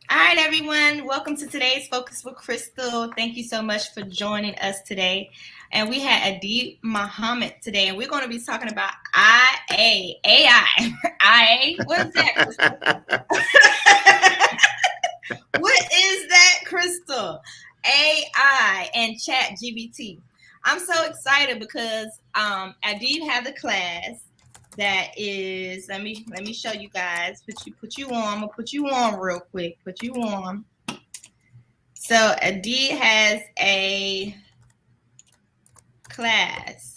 All right, everyone. Welcome to today's Focus with Crystal. Thank you so much for joining us today. And we had Adiyb Muhammad today, and we're going to be talking about AI. IA? What is that, Crystal? What is that, Crystal? AI and ChatGPT. I'm so excited because Adiyb had the class that is, let me show you guys. Put you on. I'm gonna put you on real quick. Put you on. So Adiyb has a class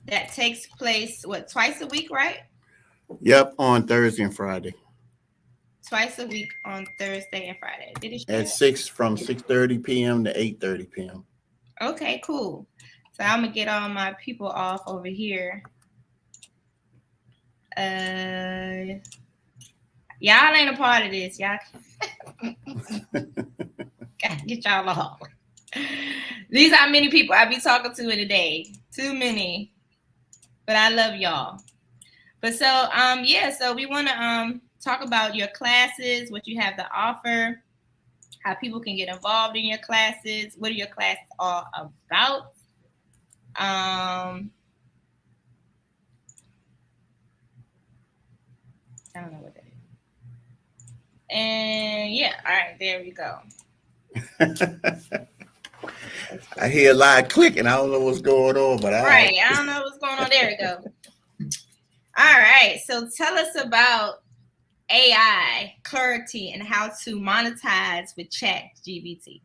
that takes place twice a week, right? Yep, on Thursday and Friday Twice a week on Thursday and Friday. Did it at share? 6 from 6:30 p.m. to 8:30 p.m. Okay, cool. So I'm gonna get all my people off over here. Y'all ain't a part of this. Y'all gotta get y'all off. These are many people I be talking to in a day. Too many. But I love y'all. But so we wanna talk about your classes, what you have to offer, how people can get involved in your classes, what are your classes all about. I don't know what that is. And yeah, all right, there we go. I hear a lot of clicking. I don't know what's going on, but all Right, right. I don't know what's going on. There we go. All right, so tell us about AI clarity and how to monetize with ChatGPT.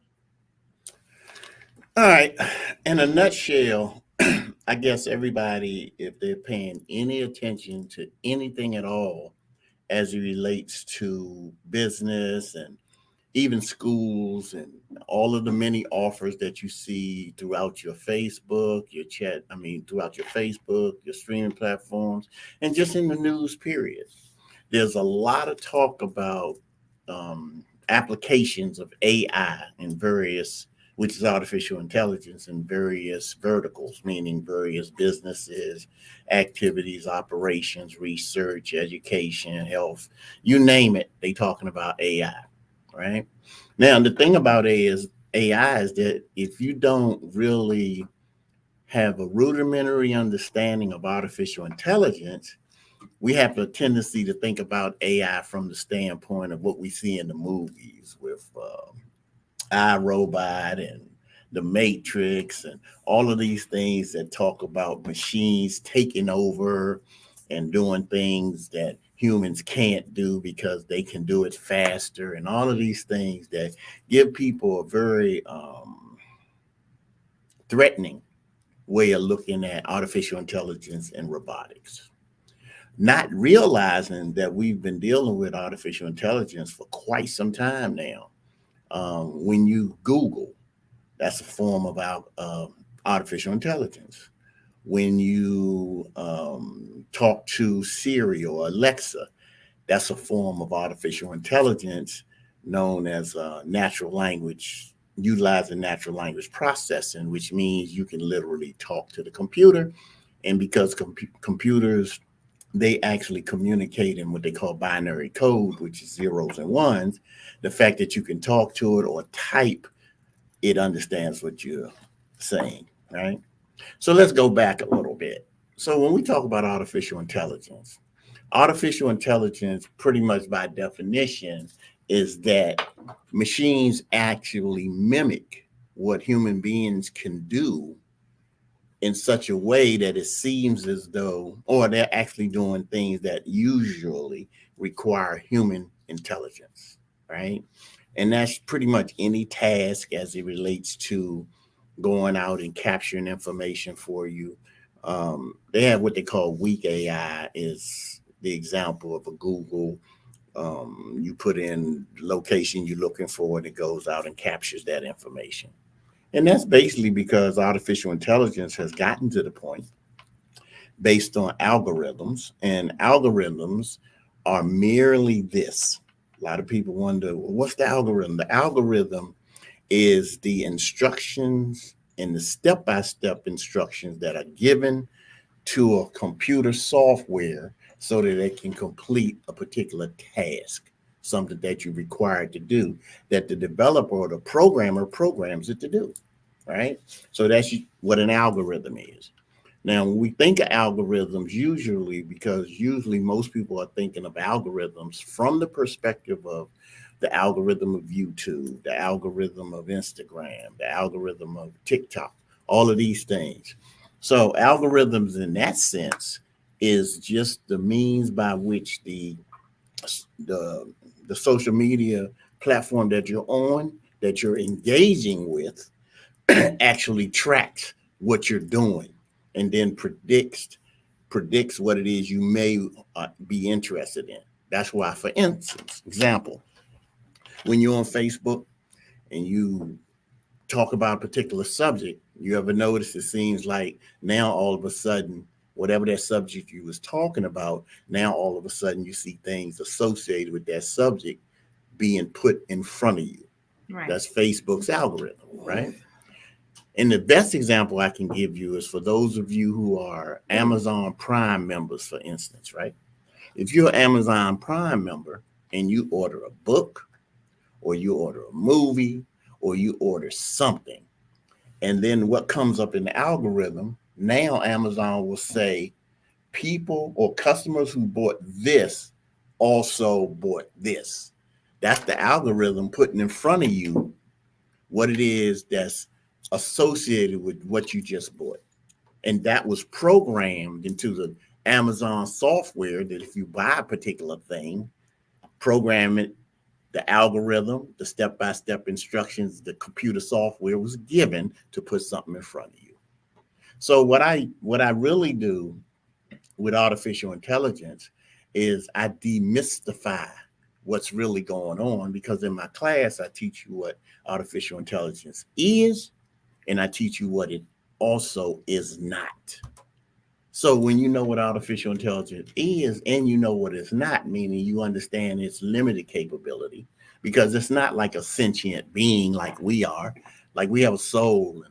All right. In a nutshell, I guess everybody, if they're paying any attention to anything at all as it relates to business and even schools and all of the many offers that you see throughout your Facebook, throughout your Facebook, your streaming platforms, and just in the news, period. There's a lot of talk about applications of AI in various, which is artificial intelligence, in various verticals, meaning various businesses, activities, operations, research, education, health, you name it, they talking about AI, right? Now, the thing about AI is that if you don't really have a rudimentary understanding of artificial intelligence, we have a tendency to think about AI from the standpoint of what we see in the movies with iRobot and the Matrix and all of these things that talk about machines taking over and doing things that humans can't do because they can do it faster, and all of these things that give people a very threatening way of looking at artificial intelligence and robotics, not realizing that we've been dealing with artificial intelligence for quite some time now. When you Google, that's a form of artificial intelligence. When you talk to Siri or Alexa, that's a form of artificial intelligence known as natural language, utilizing natural language processing, which means you can literally talk to the computer. And because computers, they actually communicate in what they call binary code, which is zeros and ones. The fact that you can talk to it or type, it understands what you're saying, right? So let's go back a little bit. So when we talk about artificial intelligence, pretty much by definition, is that machines actually mimic what human beings can do in such a way that it seems as though, or they're actually doing things that usually require human intelligence, right? And that's pretty much any task as it relates to going out and capturing information for you. They have what they call weak AI, is the example of a Google. You put in location you're looking for, and it goes out and captures that information. And that's basically because artificial intelligence has gotten to the point based on algorithms, and algorithms are merely this. A lot of people wonder, well, what's the algorithm? The algorithm is the instructions and the step by step instructions that are given to a computer software so that it can complete a particular task. something that you're required to do, that the developer or the programmer programs it to do, right? So that's what an algorithm is. Now, when we think of algorithms, usually most people are thinking of algorithms from the perspective of the algorithm of YouTube, the algorithm of Instagram, the algorithm of TikTok, all of these things. So, algorithms in that sense is just the means by which the the social media platform that you're on, that you're engaging with, actually tracks what you're doing and then predicts what it is you may be interested in. That's why, for instance, example, when you're on Facebook and you talk about a particular subject, you ever notice it seems like now all of a sudden, whatever that subject you was talking about, now all of a sudden you see things associated with that subject being put in front of you. Right. That's Facebook's algorithm, right? And the best example I can give you is for those of you who are Amazon Prime members, for instance, right? If you're an Amazon Prime member and you order a book or you order a movie or you order something, and then what comes up in the algorithm, now Amazon will say people or customers who bought this also bought this. That's the algorithm putting in front of you what it is that's associated with what you just bought. And that was programmed into the Amazon software that if you buy a particular thing, program it, the algorithm, the step-by-step instructions, the computer software was given to put something in front of you. So what I really do with artificial intelligence is I demystify what's really going on, because in my class I teach you what artificial intelligence is and I teach you what it also is not. So when you know what artificial intelligence is and you know what it's not, meaning you understand its limited capability, because it's not like a sentient being like we are. Like we have a soul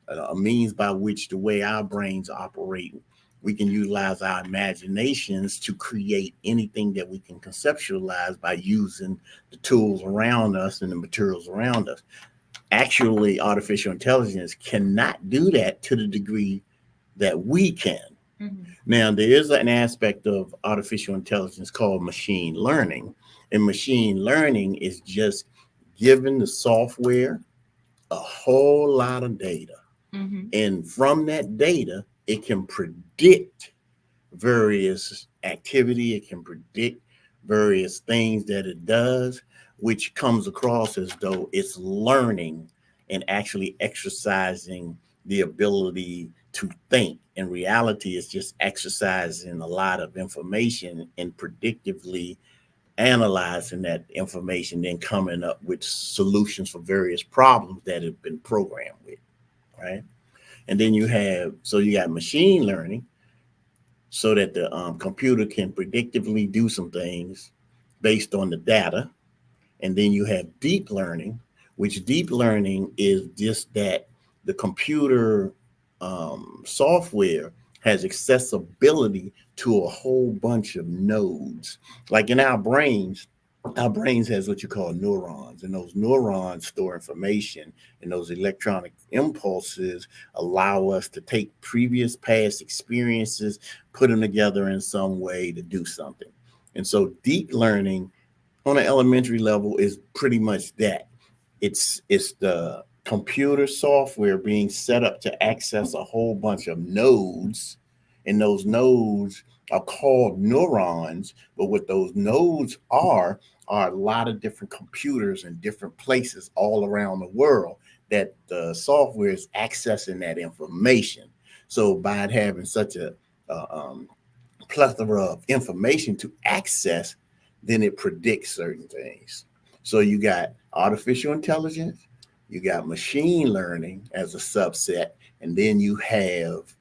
and a means by which the way our brains operate, we can utilize our imaginations to create anything that we can conceptualize by using the tools around us and the materials around us. Actually, artificial intelligence cannot do that to the degree that we can. Mm-hmm. Now, there is an aspect of artificial intelligence called machine learning, and machine learning is just giving the software a whole lot of data. Mm-hmm. And from that data, it can predict various activity, it can predict various things that it does, which comes across as though it's learning and actually exercising the ability to think. In reality, it's just exercising a lot of information and predictively analyzing that information, then coming up with solutions for various problems that have been programmed with, right? And then you got machine learning, so that the computer can predictively do some things based on the data. And then you have deep learning, which deep learning is just that the computer software has accessibility to a whole bunch of nodes. Like in our brains has what you call neurons, and those neurons store information, and those electronic impulses allow us to take previous past experiences, put them together in some way to do something. And so deep learning on an elementary level is pretty much that. It's the computer software being set up to access a whole bunch of nodes, and those nodes are called neurons. But what those nodes are a lot of different computers in different places all around the world that the software is accessing that information. So by it having such a plethora of information to access, then it predicts certain things. So you got artificial intelligence, you got machine learning as a subset, and then you have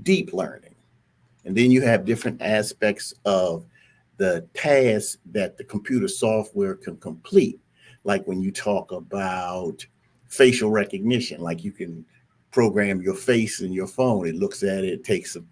deep learning. And then you have different aspects of the tasks that the computer software can complete. Like when you talk about facial recognition, like you can program your face in your phone. It looks at it, takes a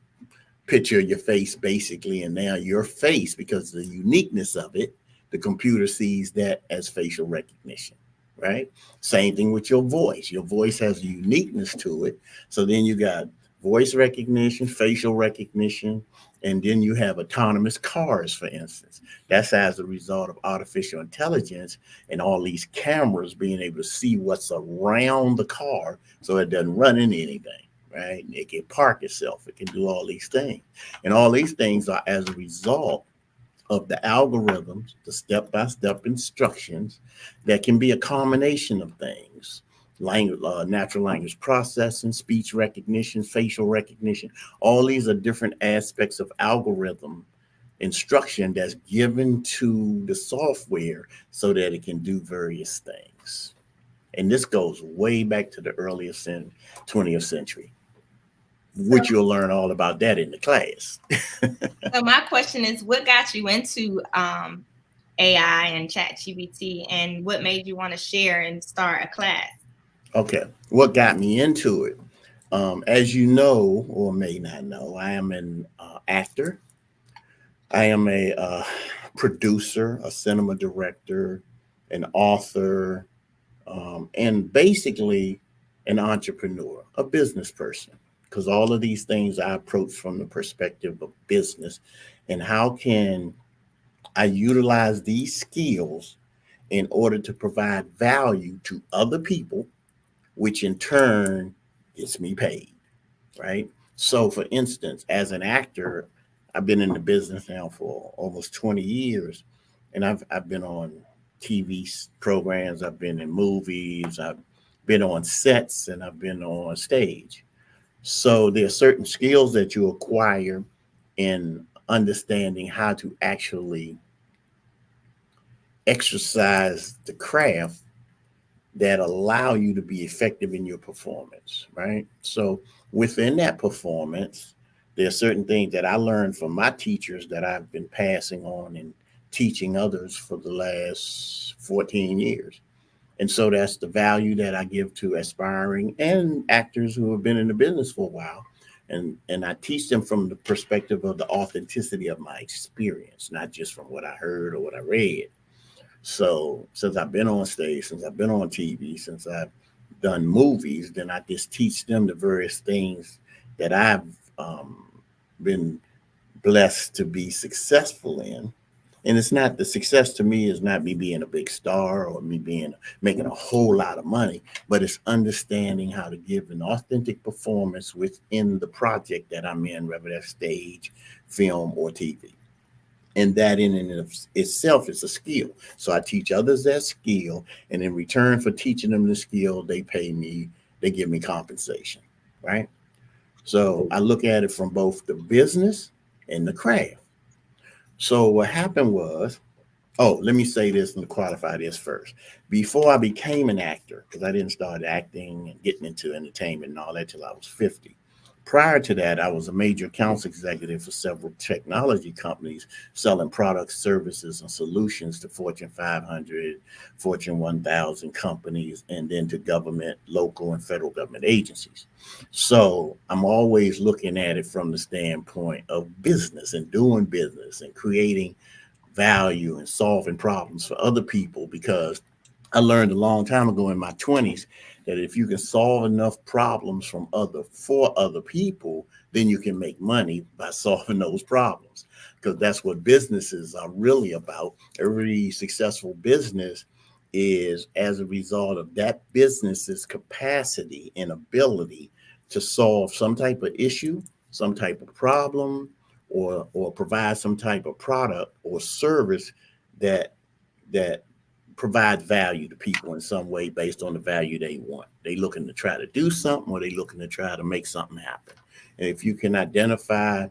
picture of your face basically, and now your face, because of the uniqueness of it, the computer sees that as facial recognition, right? Same thing with your voice. Your voice has a uniqueness to it. So then you got voice recognition, facial recognition, and then you have autonomous cars, for instance. That's as a result of artificial intelligence and all these cameras being able to see what's around the car so it doesn't run into anything, right? It can park itself, it can do all these things. And all these things are as a result of the algorithms, the step by step instructions that can be a combination of things. Language, natural language processing, speech recognition, facial recognition. All these are different aspects of algorithm instruction that's given to the software so that it can do various things. And this goes way back to the earliest 20th century, So, which you'll learn all about that in the class. so my question is, what got you into AI and ChatGPT, and what made you want to share and start a class? Okay, what got me into it? As you know, or may not know, I am an actor. I am a producer, a cinema director, an author, and basically an entrepreneur, a business person. Because all of these things I approach from the perspective of business and how can I utilize these skills in order to provide value to other people, which in turn gets me paid, right? So, for instance, as an actor, I've been in the business now for almost 20 years, and I've been on TV programs, I've been in movies, I've been on sets, and I've been on stage. So, there are certain skills that you acquire in understanding how to actually exercise the craft that allow you to be effective in your performance, right? So within that performance, there are certain things that I learned from my teachers that I've been passing on and teaching others for the last 14 years. And so that's the value that I give to aspiring and actors who have been in the business for a while. And I teach them from the perspective of the authenticity of my experience, not just from what I heard or what I read. So since I've been on stage, since I've been on TV, since I've done movies, then I just teach them the various things that I've um, been blessed to be successful in. And it's not the success to me is not me being a big star or me being making a whole lot of money, but it's understanding how to give an authentic performance within the project that I'm in, whether that's stage, film, or TV. And that in and of itself is a skill. So I teach others that skill, and in return for teaching them the skill, they pay me, they give me compensation, right? So I look at it from both the business and the craft. So what happened was, oh, let me say this and qualify this first. Before I became an actor, because I didn't start acting and getting into entertainment and all that till I was 50. Prior to that, I was a major accounts executive for several technology companies selling products, services, and solutions to Fortune 500, Fortune 1000 companies, and then to government, local, and federal government agencies. So I'm always looking at it from the standpoint of business and doing business and creating value and solving problems for other people because I learned a long time ago in my 20s that if you can solve enough problems from other for other people, then you can make money by solving those problems. Because that's what businesses are really about. Every successful business is as a result of that business's capacity and ability to solve some type of issue, some type of problem, or provide some type of product or service that that provides value to people in some way based on the value they want. They looking to try to do something or they looking to try to make something happen. And if you can identify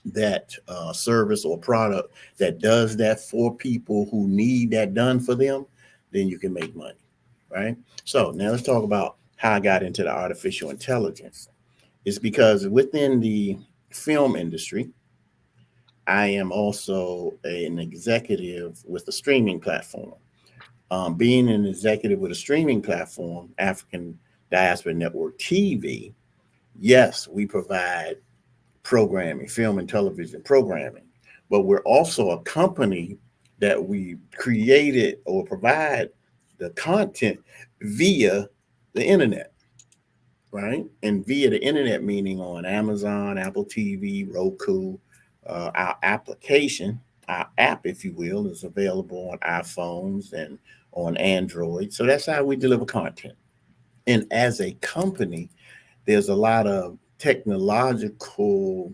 that service or product that does that for people who need that done for them, then you can make money, right? So now let's talk about how I got into the artificial intelligence. It's because within the film industry, I am also an executive with a streaming platform. Being an executive with a streaming platform, African Diaspora Network TV, yes, we provide programming, film and television programming, but we're also a company that we created or provide the content via the internet, right? And via the internet, meaning on Amazon, Apple TV, Roku, our application, our app, if you will, is available on iPhones and on Android. So that's how we deliver content. And as a company, there's a lot of technological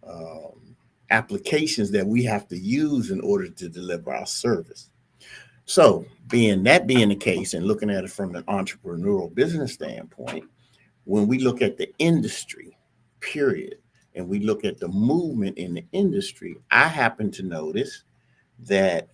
um, applications that we have to use in order to deliver our service. So, being the case, and looking at it from an entrepreneurial business standpoint, when we look at the industry, period, and we look at the movement in the industry, I happen to notice that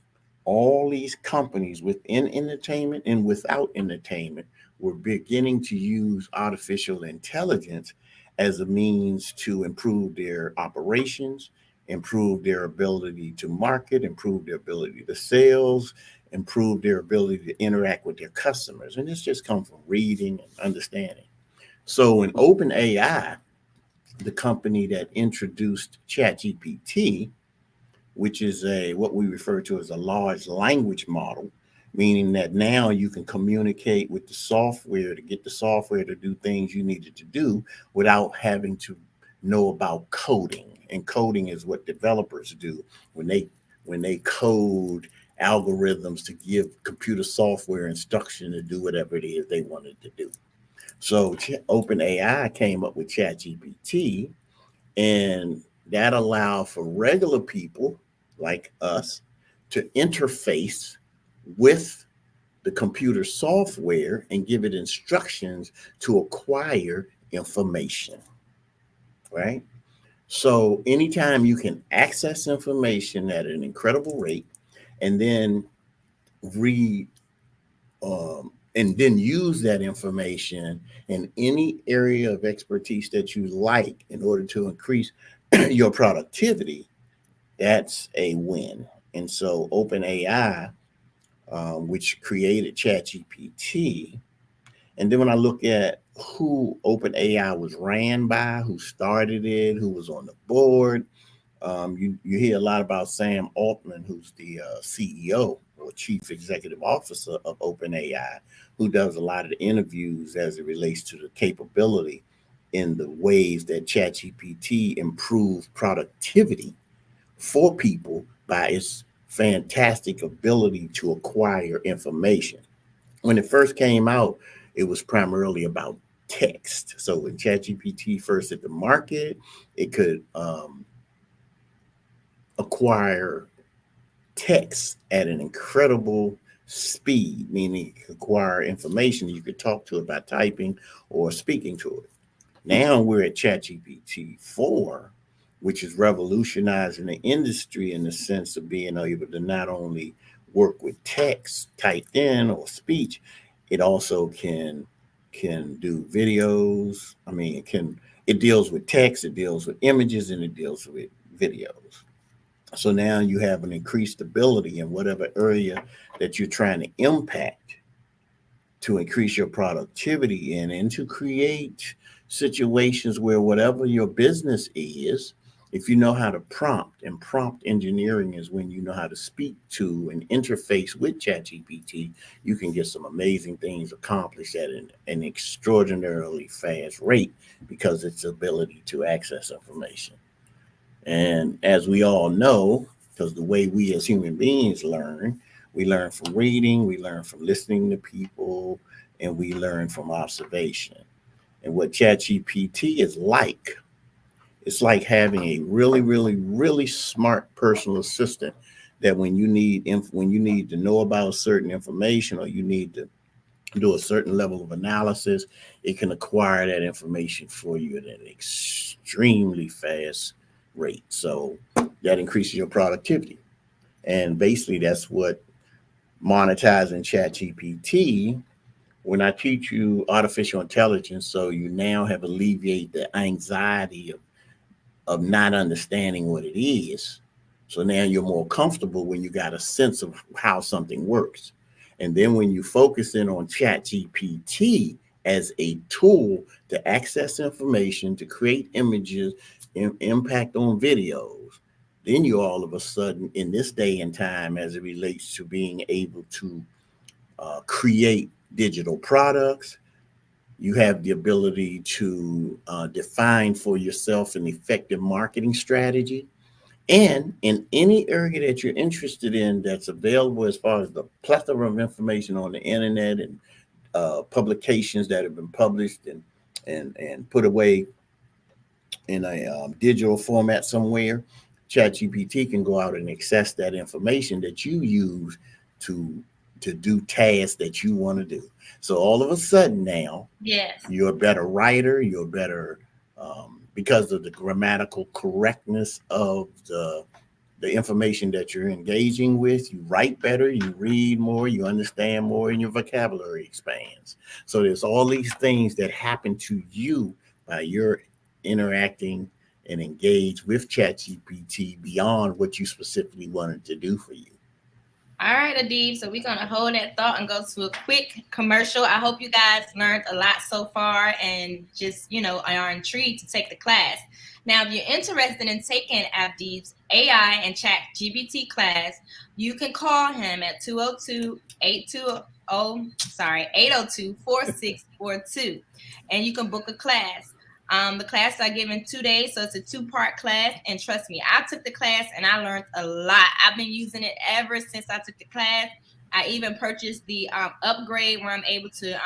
all these companies within entertainment and without entertainment were beginning to use artificial intelligence as a means to improve their operations, improve their ability to market, improve their ability to sales, improve their ability to interact with their customers. And this just comes from reading and understanding. So in OpenAI, the company that introduced ChatGPT, which is a what we refer to as a large language model, meaning that now you can communicate with the software to get the software to do things you needed to do without having to know about coding. And coding is what developers do when they code algorithms to give computer software instruction to do whatever it is they wanted to do. So OpenAI came up with ChatGPT, and that allowed for regular people like us to interface with the computer software and give it instructions to acquire information, right? So anytime you can access information at an incredible rate and then read and then use that information in any area of expertise that you like in order to increase your productivity, that's a win. And so OpenAI, which created ChatGPT, and then when I look at who OpenAI was ran by, who started it, who was on the board, you hear a lot about Sam Altman, who's the CEO or Chief Executive Officer of OpenAI, who does a lot of the interviews as it relates to the capability in the ways that ChatGPT improves productivity for people by its fantastic ability to acquire information. When it first came out, it was primarily about text. So when ChatGPT first hit the market, it could acquire text at an incredible speed, meaning you could acquire information you could talk to it by typing or speaking to it. Now we're at ChatGPT 4, which is revolutionizing the industry in the sense of being able to not only work with text typed in or speech, it also can do videos. I mean, it deals with text, it deals with images, and it deals with videos. So now you have an increased ability in whatever area that you're trying to impact to increase your productivity in and to create situations where whatever your business is, if you know how to prompt, and prompt engineering is when you know how to speak to and interface with ChatGPT, you can get some amazing things accomplished at an extraordinarily fast rate because its ability to access information. And as we all know, because the way we as human beings learn, we learn from reading, we learn from listening to people, and we learn from observation. And what ChatGPT is like, it's like having a really, really, really smart personal assistant that when you need to know about certain information or you need to do a certain level of analysis, it can acquire that information for you at an extremely fast rate. So that increases your productivity. And basically, that's what monetizing ChatGPT. When I teach you artificial intelligence, so you now have alleviated the anxiety of not understanding what it is. So now you're more comfortable when you got a sense of how something works. And then when you focus in on ChatGPT as a tool to access information, to create images, impact on videos, then you all of a sudden, in this day and time, as it relates to being able to create digital products, you have the ability to define for yourself an effective marketing strategy. And in any area that you're interested in that's available, as far as the plethora of information on the internet and publications that have been published and put away in a digital format somewhere, ChatGPT can go out and access that information that you use to do tasks that you want to do. So all of a sudden now, Yes. you're a better writer. You're better because of the grammatical correctness of the information that you're engaging with. You write better, you read more, you understand more, and your vocabulary expands. So there's all these things that happen to you by your interacting and engage with ChatGPT beyond what you specifically wanted to do for you. All right, Adiyb. So we're going to hold that thought and go to a quick commercial. I hope you guys learned a lot so far and just, are intrigued to take the class. Now, if you're interested in taking Adiyb's AI and ChatGPT class, you can call him at 802-4642, and you can book a class. The classes are given 2 days, so it's a 2-part class. And trust me, I took the class and I learned a lot. I've been using it ever since I took the class. I even purchased the upgrade where I'm able to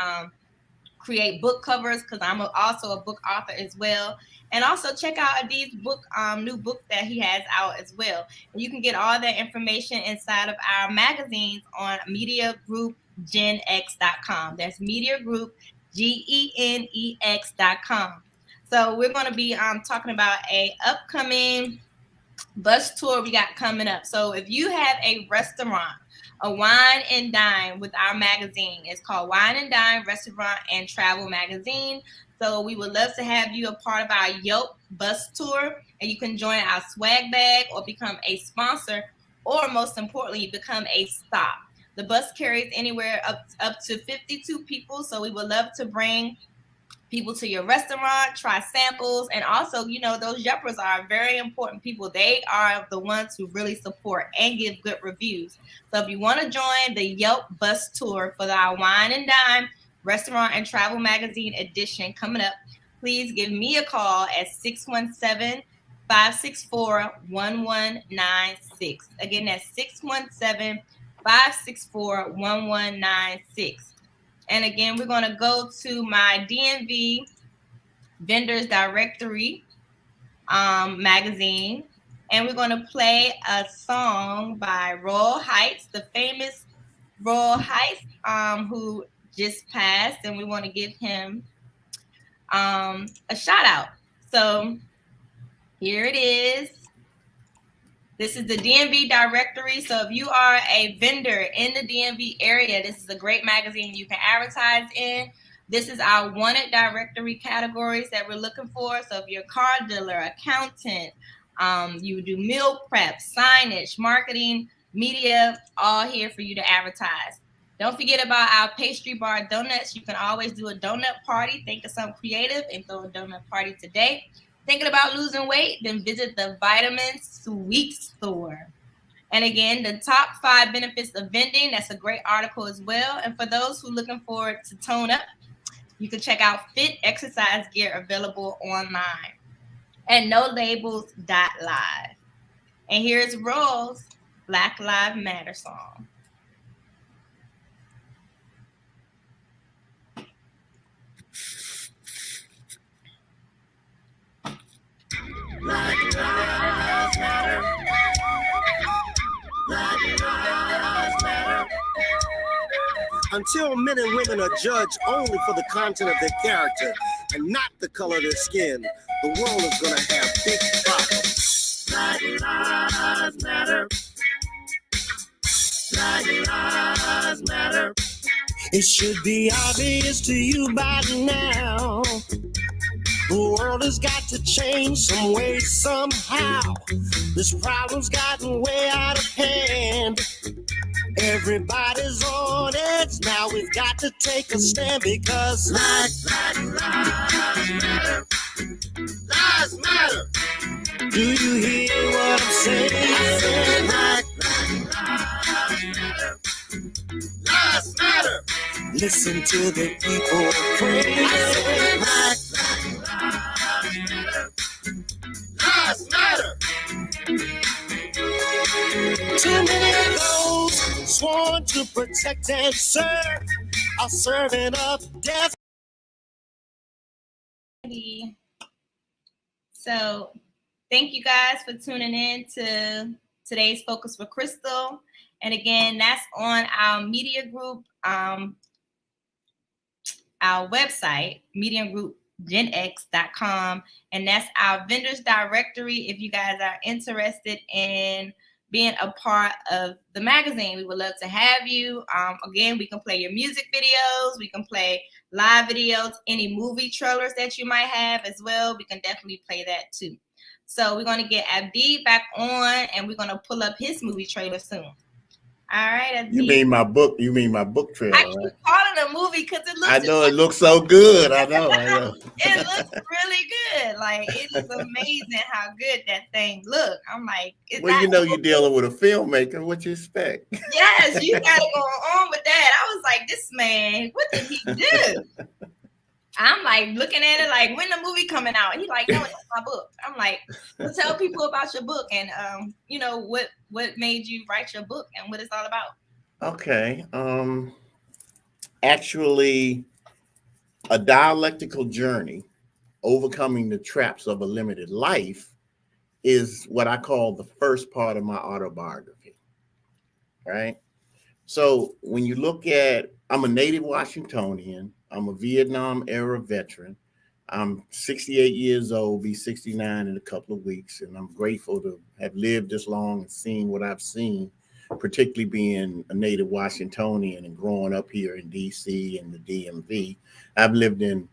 create book covers because I'm also a book author as well. And also check out Adiyb's book, new book that he has out as well. And you can get all that information inside of our magazines on mediagroupgenx.com. That's mediagroupgenx.com. So we're going to be talking about a upcoming bus tour we got coming up. So if you have a restaurant, a wine and dine with our magazine, it's called Wine and Dine Restaurant and Travel Magazine. So we would love to have you a part of our Yelp bus tour, and you can join our swag bag or become a sponsor, or most importantly, become a stop. The bus carries anywhere up to 52 people, so we would love to bring people to your restaurant, try samples, and also, those Yelpers are very important people. They are the ones who really support and give good reviews. So if you want to join the Yelp bus tour for our Wine and Dine Restaurant and Travel Magazine edition coming up, please give me a call at 617-564-1196. Again, that's 617-564-1196. And again, we're going to go to my DMV vendors directory magazine, and we're going to play a song by Royal Heights, the famous Royal Heights, who just passed, and we want to give him a shout out. So here it is. This is the DMV directory. So if you are a vendor in the DMV area, this is a great magazine you can advertise in. This is our wanted directory categories that we're looking for. So if you're a car dealer, accountant, you do meal prep, signage, marketing, media, all here for you to advertise. Don't forget about our pastry bar donuts. You can always do a donut party. Think of something creative and throw a donut party today. Thinking about losing weight? Then visit the Vitamin Sweet Store. And again, the top 5 benefits of vending. That's a great article as well. And for those who are looking forward to tone up, you can check out Fit Exercise Gear available online at NoLabels.live. And here's Royal's Black Lives Matter song. Black lives matter. Black lives matter. Until men and women are judged only for the content of their character and not the color of their skin, the world is going to have big problems. Black lives matter. Black lives matter. It should be obvious to you by now. The world has got to change some way, somehow. This problem's gotten way out of hand. Everybody's on edge. Now we've got to take a stand because Black lives matter. Lives matter. Do you hear what I'm saying? I said lives matter. Listen to the people pray. I said lives matter. Too many of those sworn to protect and serve are serving up death. So thank you guys for tuning in to today's Focus for Crystal. And again, that's on our media group, our website, mediumgroupgenx.com. And that's our vendors directory. If you guys are interested in being a part of the magazine, we would love to have you. Again, we can play your music videos. We can play live videos, any movie trailers that you might have as well. We can definitely play that too. So we're going to get Adiyb back on, and we're going to pull up his movie trailer soon. All right, Adiyb. You mean my book? You mean my book trailer? I keep calling it a movie because it looks. I know it looks so good. I know. It looks really good. Like, it is amazing how good that thing looks. I'm like, well, you know, you're dealing with a filmmaker. What you expect? Yes, you got to go on with that. I was like, this man, what did he do? I'm like looking at it like, when the movie coming out? He's like, no, it's my book. I'm like, well, tell people about your book and you know, what made you write your book and what it's all about. Okay. Actually, a dialectical journey, overcoming the traps of a limited life, is what I call the first part of my autobiography. Right. So when you look at, I'm a native Washingtonian. I'm a Vietnam era veteran. I'm 68 years old, be 69 in a couple of weeks. And I'm grateful to have lived this long and seen what I've seen, particularly being a native Washingtonian and growing up here in DC and the DMV. I've lived in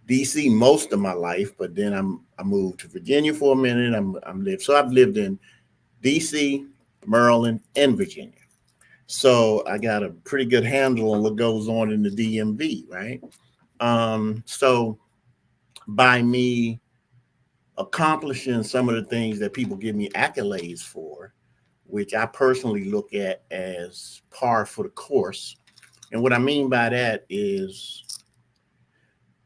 DC most of my life, but then I moved to Virginia for a minute. I've lived in DC, Maryland, and Virginia. So I got a pretty good handle on what goes on in the DMV, right? So by me accomplishing some of the things that people give me accolades for, which I personally look at as par for the course. And what I mean by that is,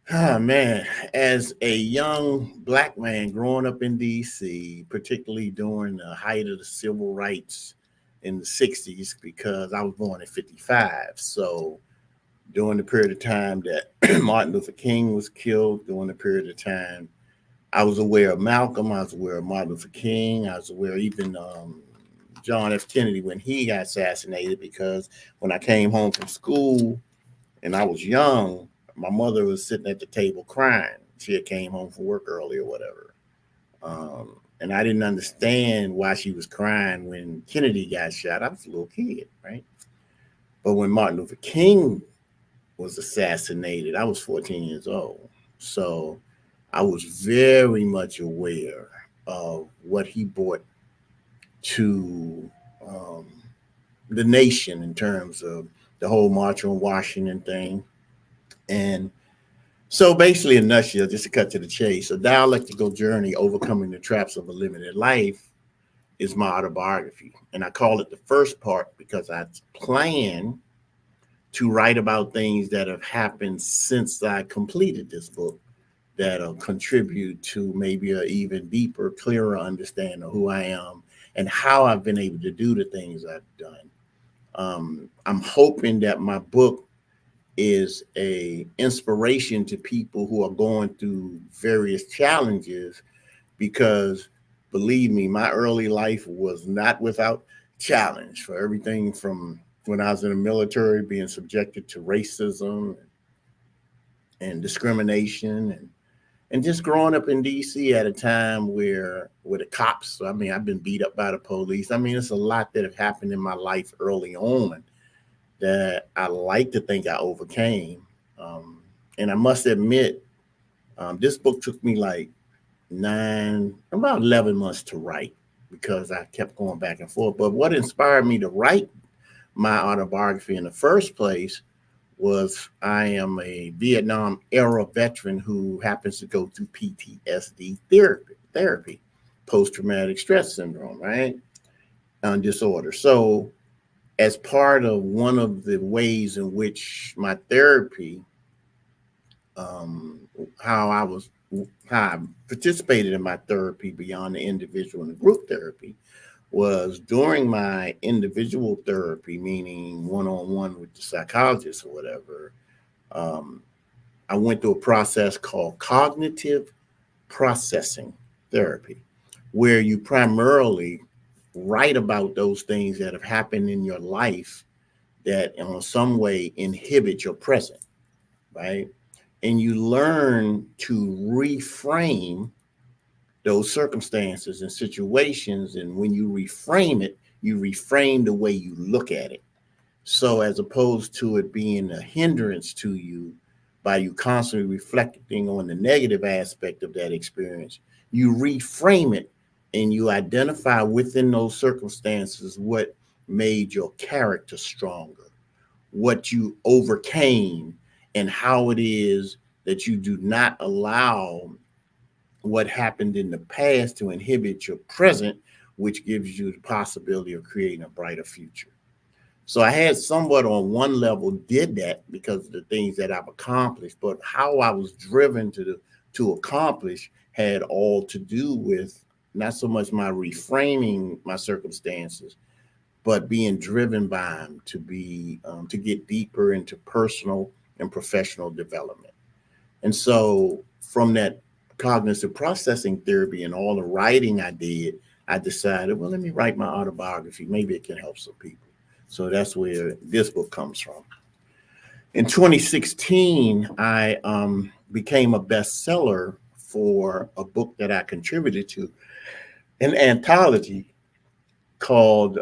man, as a young Black man growing up in DC, particularly during the height of the civil rights in the 60s, because I was born in 55. So during the period of time that Martin Luther King was killed, during the period of time, I was aware of Malcolm, I was aware of Martin Luther King, I was aware even John F. Kennedy when he got assassinated, because when I came home from school and I was young, my mother was sitting at the table crying. She had came home from work early or whatever. And I didn't understand why she was crying when Kennedy got shot. I was a little kid, right? But when Martin Luther King was assassinated, I was 14 years old. So I was very much aware of what he brought to the nation in terms of the whole March on Washington thing. And so basically, in a nutshell, just to cut to the chase, a dialectical journey overcoming the traps of a limited life is my autobiography. And I call it the first part because I plan to write about things that have happened since I completed this book that'll contribute to maybe an even deeper, clearer understanding of who I am and how I've been able to do the things I've done. I'm hoping that my book is a inspiration to people who are going through various challenges, because believe me, my early life was not without challenge, for everything from when I was in the military, being subjected to racism and discrimination, and just growing up in DC at a time where the cops, I mean, I've been beat up by the police. I mean, it's a lot that have happened in my life early on that I like to think I overcame. And I must admit, this book took me like about 11 months to write, because I kept going back and forth. But what inspired me to write my autobiography in the first place was I am a Vietnam era veteran who happens to go through PTSD therapy, post traumatic stress syndrome, right? Disorder. So, as part of one of the ways in which my therapy, um, how I was, how I participated in my therapy beyond the individual and the group therapy, was during my individual therapy, meaning one on one with the psychologist or whatever. Um, I went through a process called cognitive processing therapy, where you primarily write about those things that have happened in your life that in some way inhibit your present, right? And you learn to reframe those circumstances and situations. And when you reframe it, you reframe the way you look at it. So, as opposed to it being a hindrance to you by you constantly reflecting on the negative aspect of that experience, you reframe it and you identify within those circumstances what made your character stronger, what you overcame, and how it is that you do not allow what happened in the past to inhibit your present, which gives you the possibility of creating a brighter future. So I had somewhat on one level did that because of the things that I've accomplished, but how I was driven to accomplish had all to do with not so much my reframing my circumstances, but being driven by them to be to get deeper into personal and professional development. And so from that cognitive processing therapy and all the writing I did, I decided, well, let me write my autobiography. Maybe it can help some people. So that's where this book comes from. In 2016, I became a bestseller for a book that I contributed to, an anthology called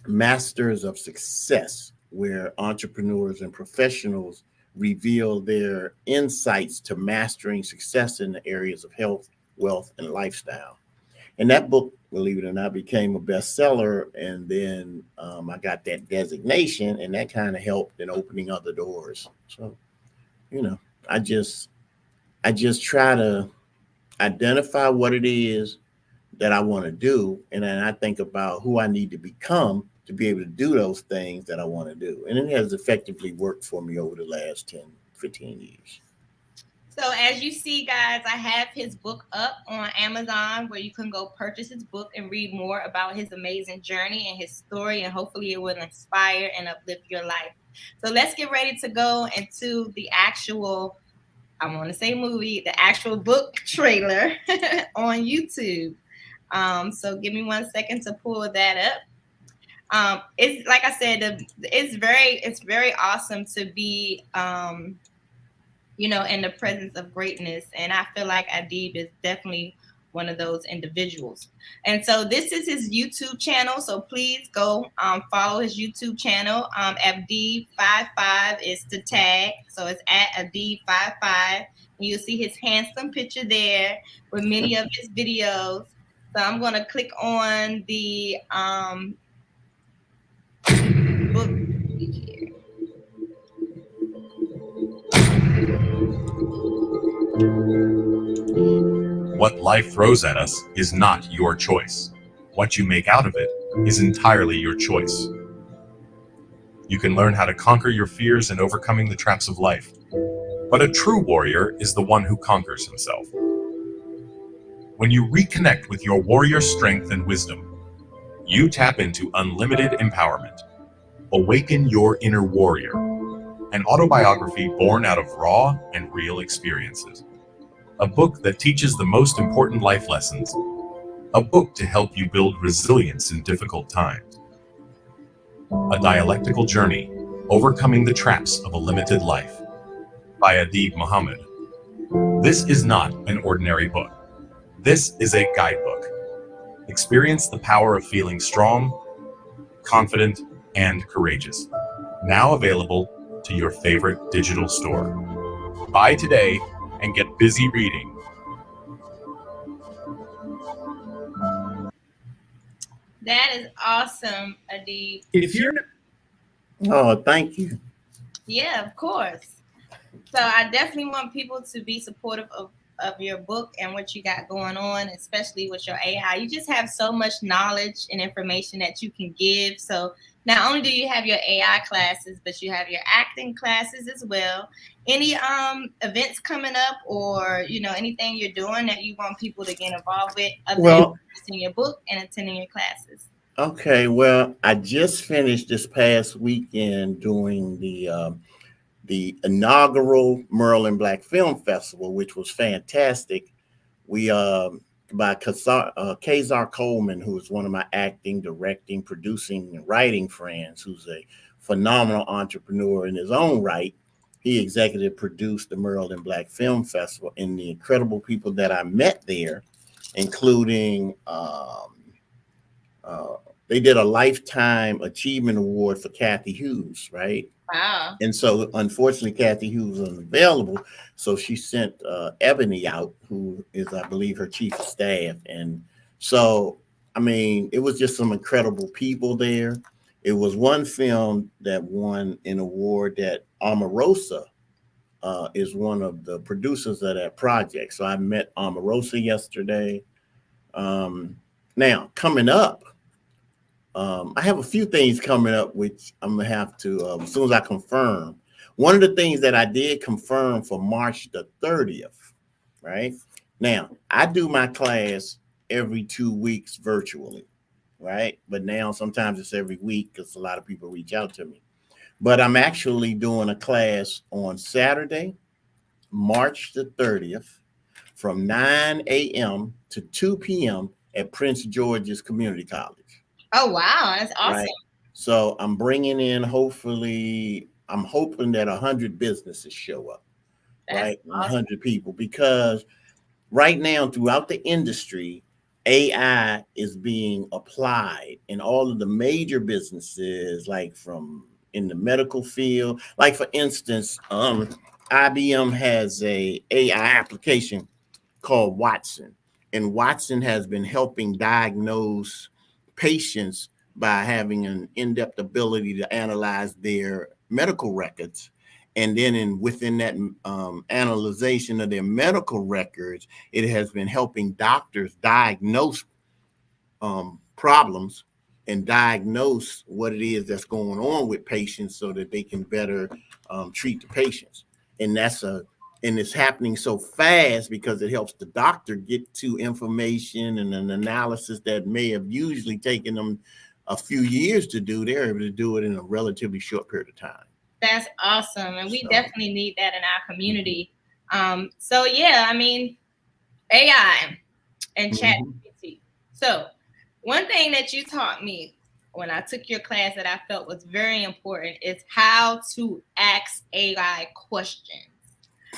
Masters of Success, where entrepreneurs and professionals reveal their insights to mastering success in the areas of health, wealth, and lifestyle. And that book, believe it or not, became a bestseller. And then I got that designation, and that kind of helped in opening other doors. So, you know, I just I just try to identify what it is that I want to do, and then I think about who I need to become to be able to do those things that I want to do. And it has effectively worked for me over the last 10, 15 years. So as you see, guys, I have his book up on Amazon where you can go purchase his book and read more about his amazing journey and his story, and hopefully it will inspire and uplift your life. So let's get ready to go into the actual, I want to say movie, the actual book trailer on YouTube. So give me 1 second to pull that up. It's like I said, it's very awesome to be in the presence of greatness. And I feel like Adiyb is definitely one of those individuals. And so this is his YouTube channel. So please go follow his YouTube channel. Adiyb55 is the tag. So it's at Adiyb55. And you'll see his handsome picture there with many of his videos. So I'm going to click on the book here. What life throws at us is not your choice. What you make out of it is entirely your choice. You can learn how to conquer your fears and overcoming the traps of life. But a true warrior is the one who conquers himself. When you reconnect with your warrior strength and wisdom, you tap into unlimited empowerment. Awaken your inner warrior, an autobiography born out of raw and real experiences. A book that teaches the most important life lessons. A book to help you build resilience in difficult times. A dialectical journey, overcoming the traps of a limited life. By Adiyb Muhammad. This is not an ordinary book. This is a guidebook. Experience the power of feeling strong, confident, and courageous. Now available to your favorite digital store. Buy today and get busy reading. That is awesome, Adiyb. If you're Oh, thank you. Yeah, of course. So I definitely want people to be supportive of your book and what you got going on, especially with your AI. You just have so much knowledge and information that you can give. So not only do you have your AI classes, but you have your acting classes as well. Any events coming up, or anything you're doing that you want people to get involved with other than Well, purchasing your book and attending your classes? okay. Well, I just finished this past weekend doing the inaugural Maryland Black Film Festival, which was fantastic. We by Kazar Coleman, who is one of my acting, directing, producing, and writing friends, who's a phenomenal entrepreneur in his own right. He executive produced the Maryland Black Film Festival, and the incredible people that I met there, including uh, they did a lifetime achievement award for Kathy Hughes, right? Wow. And so, unfortunately, Kathy Hughes was unavailable. So she sent Ebony out, who is, I believe, her chief of staff. And so, I mean, it was just some incredible people there. It was one film that won an award that Omarosa is one of the producers of that project. So I met Omarosa yesterday. Um, Now, coming up, I have a few things coming up, which I'm gonna have to as soon as I confirm. One of the things that I did confirm for March the 30th, right? Now, I do my class every 2 weeks virtually, right? But now sometimes it's every week because a lot of people reach out to me. But I'm actually doing a class on Saturday, March the 30th, from 9 a.m. to 2 p.m. at Prince George's Community College, Oh wow, that's awesome. right? So I'm bringing in, hopefully, I'm hoping that 100 businesses show up, That's right? And awesome. 100 people, because right now throughout the industry, AI is being applied in all of the major businesses, like from in the medical field. Like for instance, IBM has a AI application called Watson, and Watson has been helping diagnose patients by having an in-depth ability to analyze their medical records, and then within that analyzation of their medical records, it has been helping doctors diagnose problems and diagnose what it is that's going on with patients so that they can better treat the patients. And and it's happening so fast because it helps the doctor get to information and an analysis that may have usually taken them a few years to do. They're able to do it in a relatively short period of time. That's awesome, and we So, definitely need that in our mhm, community. So yeah, I mean, AI and mhm. ChatGPT. So one thing that you taught me when I took your class that I felt was very important is how to ask AI questions.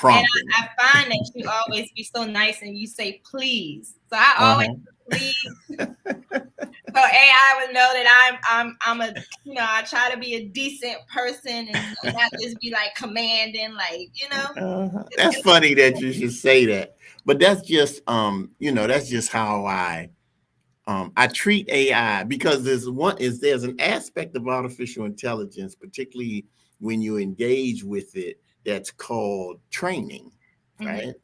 And Prompting. I find that you always be so nice and you say please. So I always Uh-huh. please, so AI would know that I'm a I try to be a decent person and not just be like commanding, like That's funny that you should say that, but that's just that's just how I treat AI, because there's an aspect of artificial intelligence, particularly when you engage with it, that's called training, Mhm. right?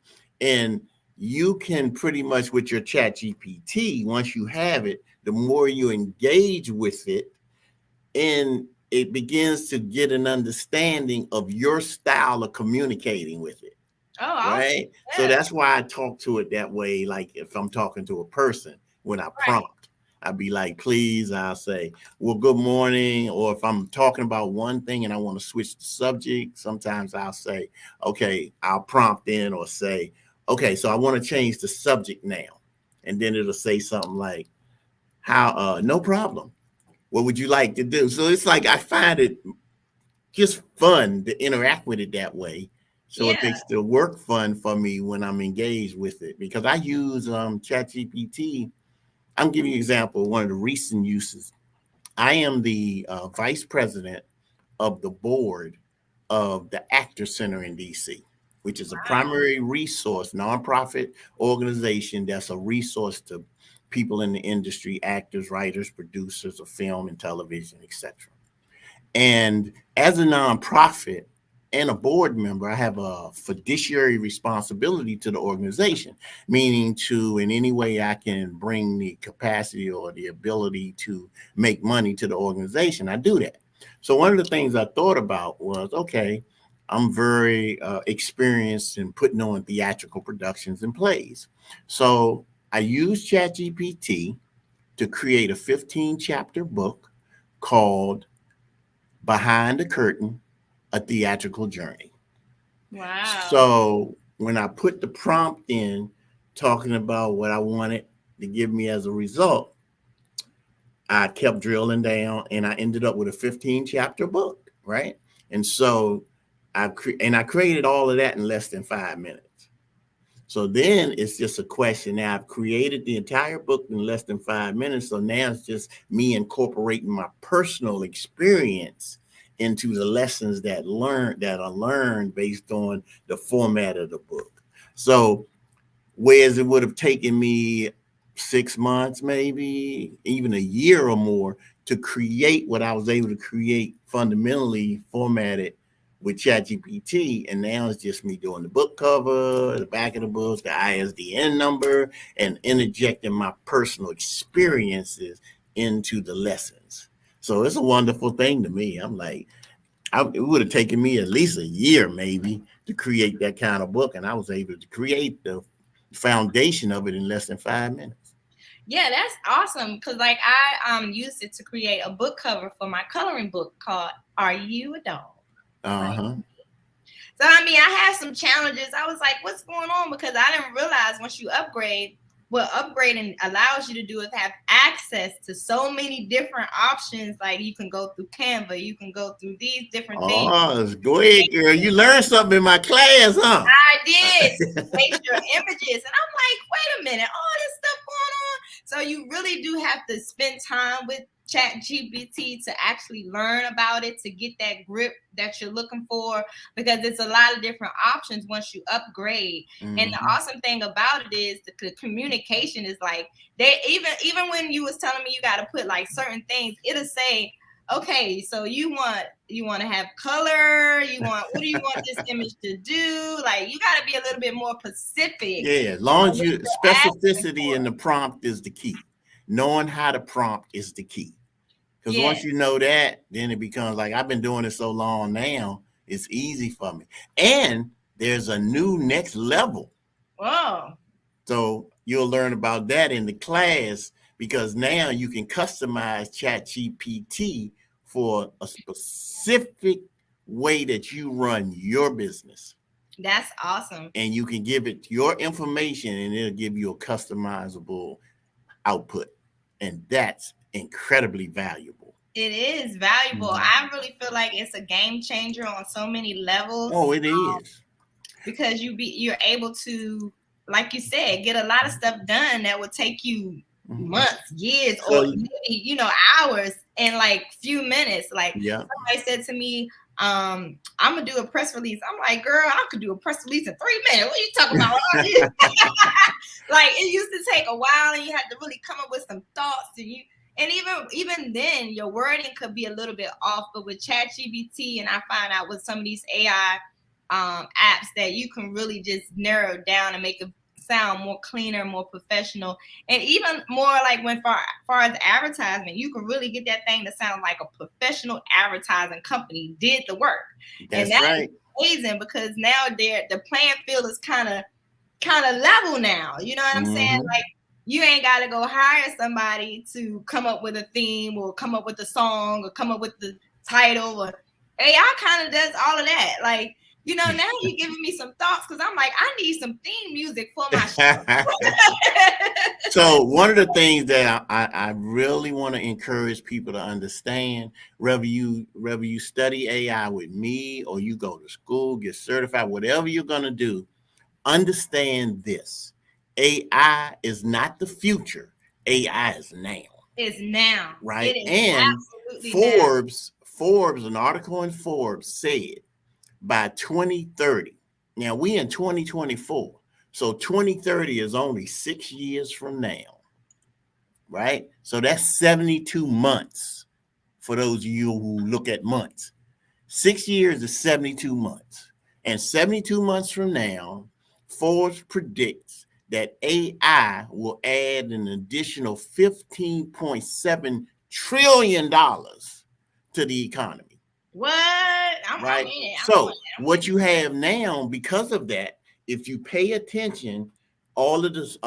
And you can pretty much, with your chat GPT, once you have it, the more you engage with it, and it begins to get an understanding of your style of communicating with it, Oh, awesome. right? So Yeah. that's why I talk to it that way. Like if I'm talking to a person, when I Right. prompt, I'd be like, please, I'll say, well, good morning. Or if I'm talking about one thing and I want to switch the subject, sometimes I'll say, okay, I'll prompt in or say, okay, so I want to change the subject now. And then it'll say something like, how, no problem. What would you like to do? So it's like I find it just fun to interact with it that way. So Yeah. it makes the work fun for me when I'm engaged with it, because I use ChatGPT. I'm giving you an example of one of the recent uses. I am the vice president of the board of the Actor Center in DC, which is a primary resource, nonprofit organization that's a resource to people in the industry, actors, writers, producers of film and television, etc. And as a nonprofit, and a board member, I have a fiduciary responsibility to the organization, meaning to in any way I can bring the capacity or the ability to make money to the organization, I do that. So one of the things I thought about was, okay, I'm very experienced in putting on theatrical productions and plays. So I use ChatGPT to create a 15 chapter book called Behind the Curtain, a Theatrical Journey. Wow. So when I put the prompt in talking about what I wanted to give me as a result, I kept drilling down and I ended up with a 15 chapter book, right? And so I created all of that in less than 5 minutes. So then it's just a question. Now I've created the entire book in less than 5 minutes. So now it's just me incorporating my personal experience into the lessons that are learned based on the format of the book. So whereas it would have taken me 6 months, maybe even a year or more to create what I was able to create fundamentally formatted with ChatGPT, and now it's just me doing the book cover, the back of the book, the ISDN number, and interjecting my personal experiences into the lessons. So it's a wonderful thing to me. I'm like, it would have taken me at least a year maybe to create that kind of book, and I was able to create the foundation of it in less than 5 minutes. Yeah, that's awesome. Cause like I used it to create a book cover for my coloring book called "Are You a Dog?" Uh-huh. So I mean, I had some challenges. I was like, "What's going on?" Because I didn't realize once you upgrade, what upgrading allows you to do is have access to so many different options. Like you can go through Canva, you can go through these different things. Oh, go ahead, girl. You learned something in my class, huh? I did place your images, and I'm like, wait a minute, all this stuff going on. So you really do have to spend time with ChatGPT to actually learn about it, to get that grip that you're looking for, because it's a lot of different options once you upgrade. Mm-hmm. And the awesome thing about it is the communication is like they even when you was telling me you got to put like certain things, it'll say, okay, so you want to have color, what do you want this image to do? Like you got to be a little bit more specific. Yeah, as long as you specificity in the prompt is the key. Knowing how to prompt is the key. Because once you know that, then it becomes like, I've been doing it so long now, it's easy for me. And there's a new next level. Whoa. So you'll learn about that in the class, because now you can customize ChatGPT for a specific way that you run your business. That's awesome. And you can give it your information and it'll give you a customizable output. And that's incredibly valuable. It is valuable. Mm-hmm. I really feel like it's a game changer on so many levels. Oh, it is. Because you're able to, like you said, get a lot of stuff done that would take you months, years, or maybe, hours in like few minutes. Like somebody said to me, I'm gonna do a press release. I'm like, girl, I could do a press release in 3 minutes. What are you talking about? Like it used to take a while, and you had to really come up with some thoughts, and even then your wording could be a little bit off. But with ChatGPT, and I find out with some of these AI apps that you can really just narrow it down and make it sound more cleaner, more professional, and even more like when far as advertisement, you can really get that thing to sound like a professional advertising company did the work. That's right. Amazing, because now the playing field is kind of level now. You know what I'm saying? Like you ain't got to go hire somebody to come up with a theme or come up with a song or come up with the title, or AI kind of does all of that. Like, now you're giving me some thoughts, because I'm like, I need some theme music for my show. So one of the things that I really want to encourage people to understand, whether you study AI with me or you go to school, get certified, whatever you're going to do, understand this. AI is not the future. AI is now. It's now. Right? It is and absolutely Forbes, an article in Forbes said by 2030. Now we in 2024. So 2030 is only 6 years from now. Right? So that's 72 months for those of you who look at months. 6 years is 72 months. And 72 months from now, Forbes predicts that AI will add an additional $15.7 trillion to the economy. What? I'm Right? in it. So what you have now, because of that, if you pay attention, a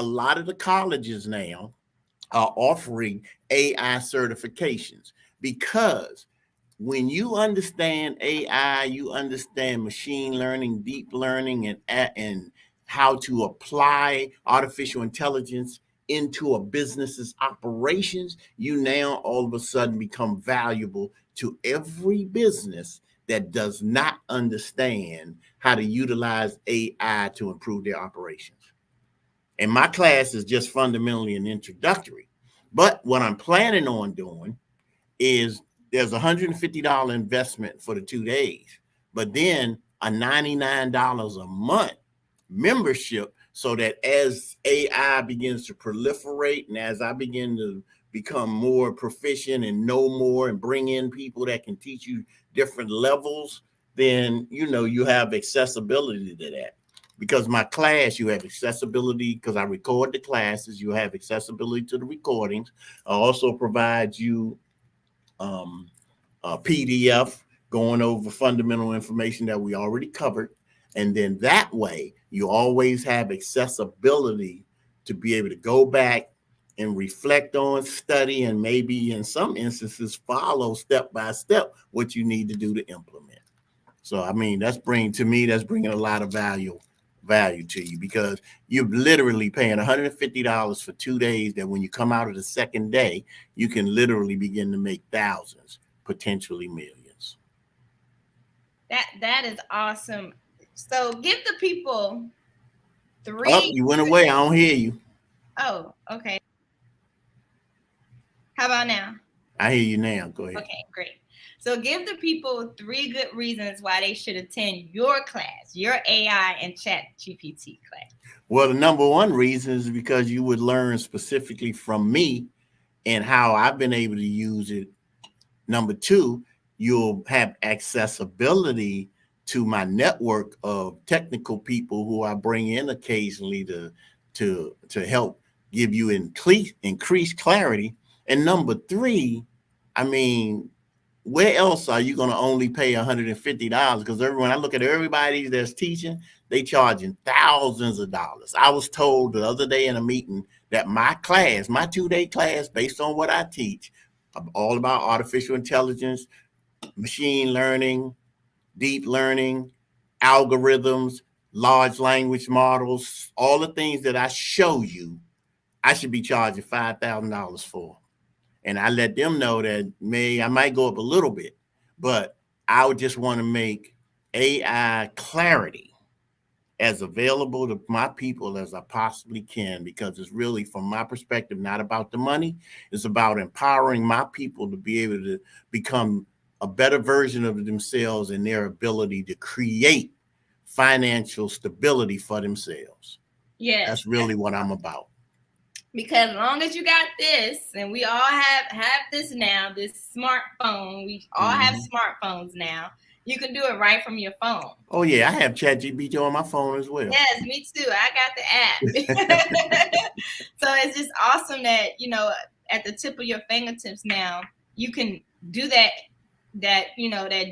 lot of the colleges now are offering AI certifications, because when you understand AI, you understand machine learning, deep learning, and how to apply artificial intelligence into a business's operations, you now all of a sudden become valuable to every business that does not understand how to utilize AI to improve their operations. And my class is just fundamentally an introductory. But what I'm planning on doing is there's $150 investment for the 2 days, but then a $99 a month membership, so that as AI begins to proliferate and as I begin to become more proficient and know more and bring in people that can teach you different levels, then you have accessibility to that. Because my class, you have accessibility because I record the classes, you have accessibility to the recordings. I also provide you a PDF going over fundamental information that we already covered. And then that way, you always have accessibility to be able to go back and reflect on, study, and maybe in some instances follow step by step what you need to do to implement. So, I mean, that's bringing a lot of value to you, because you're literally paying $150 for 2 days that when you come out of the second day, you can literally begin to make thousands, potentially millions. That is awesome. So give the people three. Oh, you went away. I don't hear you. Oh, okay. How about now? I hear you now. Go ahead. Okay, great. So give the people 3 good reasons why they should attend your class, your AI and ChatGPT class. Well, the number one reason is because you would learn specifically from me and how I've been able to use it. Number 2, you'll have accessibility to my network of technical people who I bring in occasionally to help give you increased clarity. And number 3, I mean, where else are you going to only pay $150? Because when I look at everybody that's teaching, they charging thousands of dollars. I was told the other day in a meeting that my 2-day class, based on what I teach, all about artificial intelligence, machine learning, deep learning, algorithms, large language models, all the things that I show you, I should be charging $5,000 for. And I let them know that I might go up a little bit, but I would just want to make AI clarity as available to my people as I possibly can, because it's really, from my perspective, not about the money. It's about empowering my people to be able to become a better version of themselves and their ability to create financial stability for themselves. Yes. That's really what I'm about. Because as long as you got this, and we all have this now, this smartphone, we all have smartphones now. You can do it right from your phone. Oh yeah, I have ChatGPT on my phone as well. Yes, me too. I got the app. So it's just awesome that, at the tip of your fingertips now, you can do that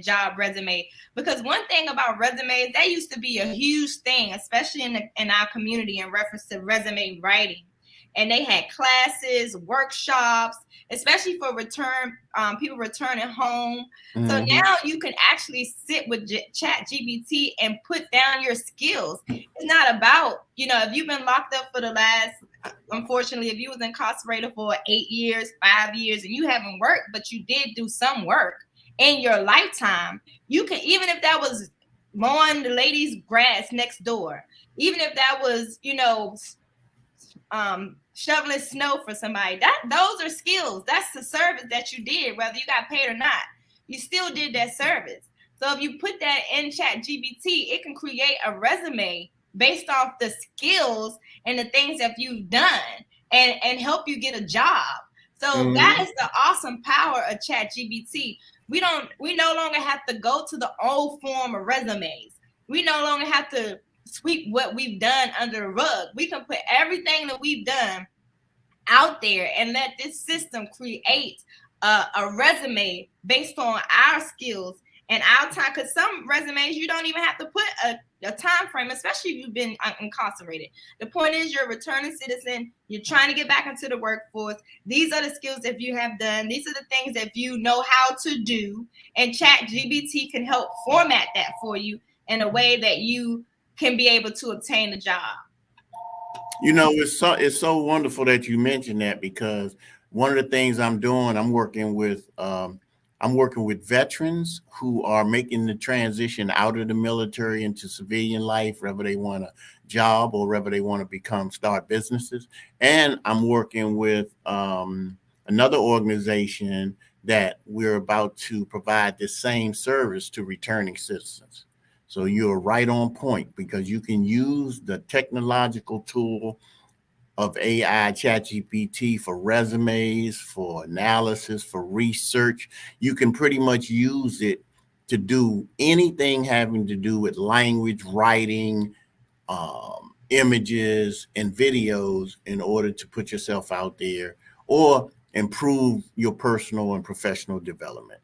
job resume. Because one thing about resumes, that used to be a huge thing, especially in our community in reference to resume writing. And they had classes, workshops, especially for people returning home. So now you can actually sit with ChatGPT and put down your skills. It's not about, if you've been locked up for the last, unfortunately, if you was incarcerated for 8 years, 5 years, and you haven't worked, but you did do some work in your lifetime, you can, even if that was mowing the lady's grass next door, even if that was, shoveling snow for somebody, those are skills. That's the service that you did, whether you got paid or not. You still did that service. So if you put that in ChatGPT, it can create a resume based off the skills and the things that you've done and help you get a job. So that is the awesome power of ChatGPT. We no longer have to go to the old form of resumes. We no longer have to sweep what we've done under the rug. We can put everything that we've done out there and let this system create a resume based on our skills and our time. Because some resumes you don't even have to put a time frame, especially if you've been incarcerated. The point is, you're a returning citizen. You're trying to get back into the workforce. These are the skills that you have done. These are the things that you know how to do. And ChatGPT can help format that for you in a way that you can be able to obtain a job. You know, it's so wonderful that you mentioned that, because one of the things I'm doing, I'm working with veterans who are making the transition out of the military into civilian life, whether they want a job or whether they want to start businesses. And I'm working with another organization that we're about to provide the same service to returning citizens. So you're right on point, because you can use the technological tool of AI, ChatGPT, for resumes, for analysis, for research. You can pretty much use it to do anything having to do with language, writing, images, and videos in order to put yourself out there or improve your personal and professional development.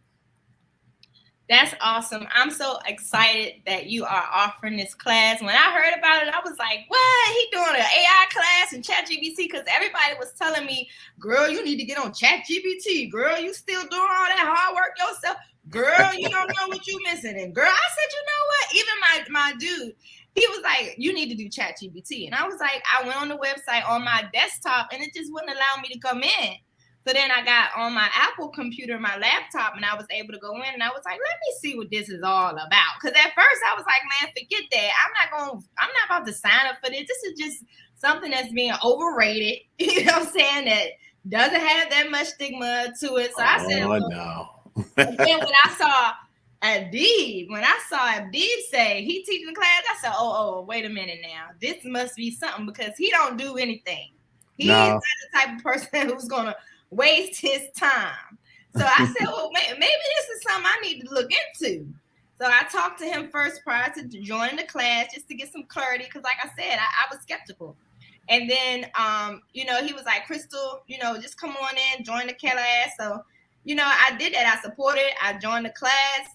That's awesome. I'm so excited that you are offering this class. When I heard about it, I was like, what? He doing an AI class in ChatGPT? Because everybody was telling me, girl, you need to get on ChatGPT. Girl, you still doing all that hard work yourself. Girl, you don't know what you missing. And girl, I said, you know what? Even my dude, he was like, you need to do ChatGPT. And I was like, I went on the website on my desktop and it just wouldn't allow me to come in. So then I got on my Apple computer, my laptop, and I was able to go in, and I was like, let me see what this is all about. Because at first I was like, man, forget that. I'm not about to sign up for this. This is just something that's being overrated, you know what I'm saying, that doesn't have that much stigma to it. So I said, no. And then when I saw Adiyb say he teaching the class, I said, oh, wait a minute now. This must be something, because he don't do anything. He's not the type of person who's going to waste his time. So I said, well, maybe this is something I need to look into. So I talked to him first prior to joining the class, just to get some clarity, because like I said, I was skeptical. And then, he was like, Crystal, just come on in, join the class. So, I did that. I supported, I joined the class,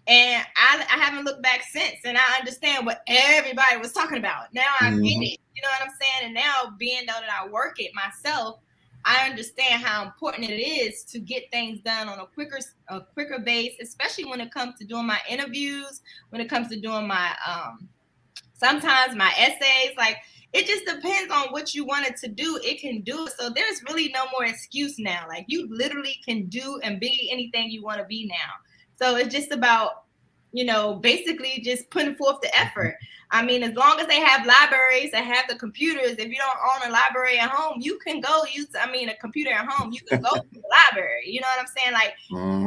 and I haven't looked back since. And I understand what everybody was talking about. Now I get it. You know what I'm saying? And now, being that I work it myself, I understand how important it is to get things done on a quicker base, especially when it comes to doing my interviews, when it comes to doing my sometimes my essays. Like, it just depends on what you wanted to do. It can do it. So there's really no more excuse now. Like, you literally can do and be anything you want to be now. So it's just about, basically just putting forth the effort. I mean, as long as they have libraries that have the computers, if you don't own a library at home, you can go use, a computer at home. You can go to the library. You know what I'm saying? Like,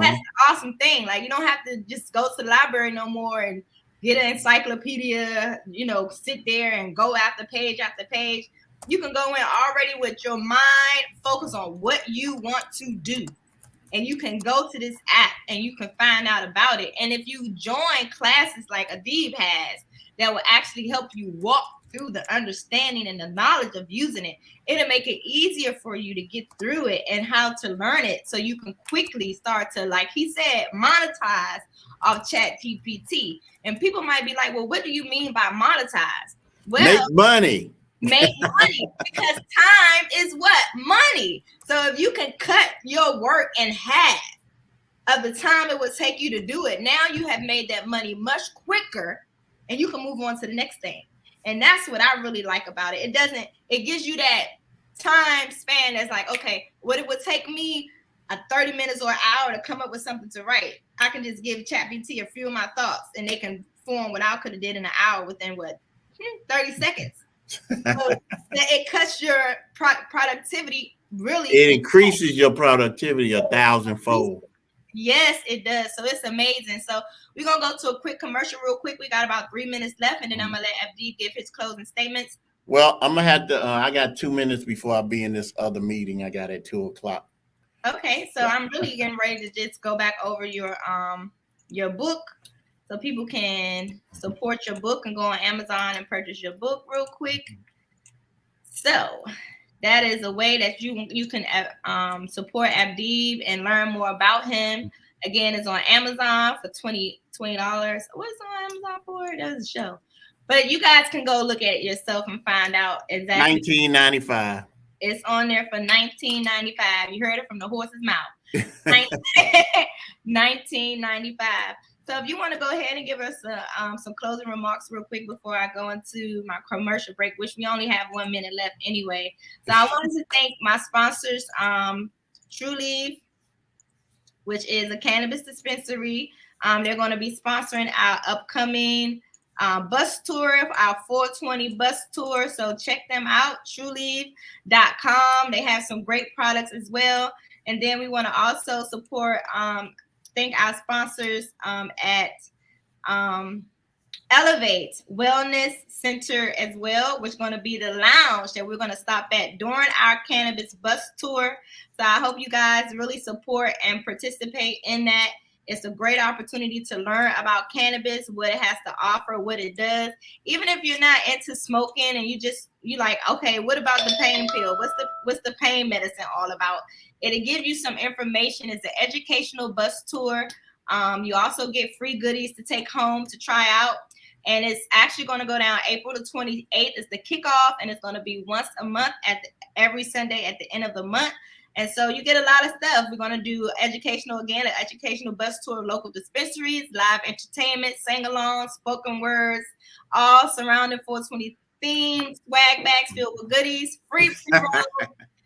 that's the awesome thing. Like, you don't have to just go to the library no more and get an encyclopedia, sit there and go after page after page. You can go in already with your mind focused on what you want to do. And you can go to this app and you can find out about it. And if you join classes like Adiyb has, that will actually help you walk through the understanding and the knowledge of using it, it'll make it easier for you to get through it and how to learn it, so you can quickly start to, like he said, monetize off ChatGPT. And people might be like, well, what do you mean by monetize? Well, Make money, because time is what? Money. So if you can cut your work in half of the time it would take you to do it, now you have made that money much quicker, and you can move on to the next thing. And that's what I really like about it. It gives you that time span that's like, okay, what it would take me 30 minutes or an hour to come up with something to write, I can just give ChatGPT a few of my thoughts, and they can form what I could have did in an hour within 30 seconds. So it cuts your productivity really. It increases your productivity 1,000-fold. Yes, it does. So it's amazing. So we're going to go to a quick commercial real quick. We got about 3 minutes left, and then I'm going to let Adiyb give his closing statements. Well, I'm going to have to, I got 2 minutes before I'll be in this other meeting I got at 2:00. Okay, so I'm really getting ready to just go back over your book so people can support your book and go on Amazon and purchase your book real quick. So that is a way that you can support Adiyb and learn more about him. Again, it's on Amazon for $20. What's on Amazon for? That's a show. But you guys can go look at it yourself and find out exactly. $19.95. It's on there for $19.95. You heard it from the horse's mouth. $19.95. So if you want to go ahead and give us some closing remarks real quick before I go into my commercial break, which we only have 1 minute left anyway. So I wanted to thank my sponsors, Trulieve, which is a cannabis dispensary. They're going to be sponsoring our upcoming bus tour, our 420 bus tour. So check them out, trulieve.com. They have some great products as well. And then we want to also support, thank our sponsors at Elevate Wellness Center as well, which is going to be the lounge that we're going to stop at during our cannabis bus tour. So I hope you guys really support and participate in that. It's a great opportunity to learn about cannabis, what it has to offer, what it does. Even if you're not into smoking and you like, okay, what about the pain pill? What's the pain medicine all about? It'll give you some information. It's an educational bus tour. You also get free goodies to take home to try out. And it's actually going to go down April the 28th. It's the kickoff, and it's going to be once a month every Sunday at the end of the month. And so you get a lot of stuff. We're going to do an educational bus tour of local dispensaries, live entertainment, sing-along, spoken words, all surrounding 420 themes, swag bags filled with goodies, free pre-roll,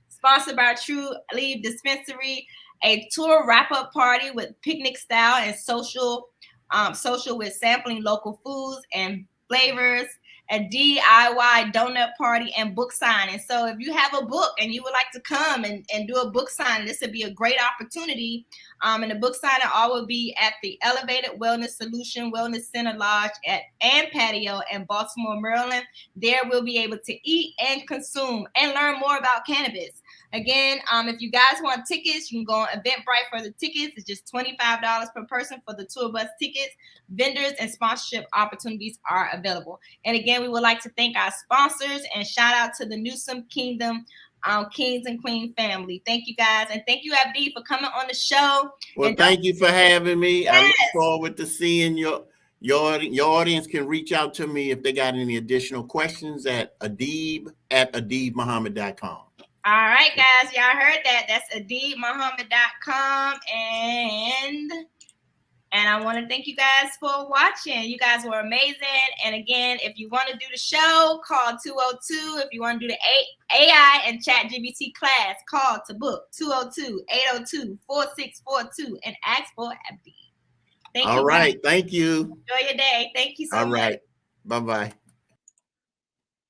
sponsored by Trulieve Dispensary, a tour wrap-up party with picnic style and social with sampling local foods and flavors, a DIY donut party, and book signing. So if you have a book and you would like to come and do a book signing, this would be a great opportunity. And the book signing all will be at the Elevated Wellness Solution Wellness Center Lodge and Patio in Baltimore, Maryland. There we'll be able to eat and consume and learn more about cannabis. Again, if you guys want tickets, you can go on Eventbrite for the tickets. It's just $25 per person for the tour bus tickets. Vendors and sponsorship opportunities are available. And again, we would like to thank our sponsors and shout out to the Newsom Kingdom Kings and Queen family. Thank you guys. And thank you, Adiyb, for coming on the show. Well, thank you for having me. Yes. I look forward to seeing your audience can reach out to me if they got any additional questions at adeybmuhammad.com. All right, guys, y'all heard that. That's adeybmuhammad.com. And I want to thank you guys for watching. You guys were amazing. And again, if you want to do the show, call 202. If you want to do the AI and ChatGPT class, call to book 202-802-4642 and ask for Adiyb. Thank you. All right. Thank you. Enjoy your day. Thank you so much. All right. Bye-bye.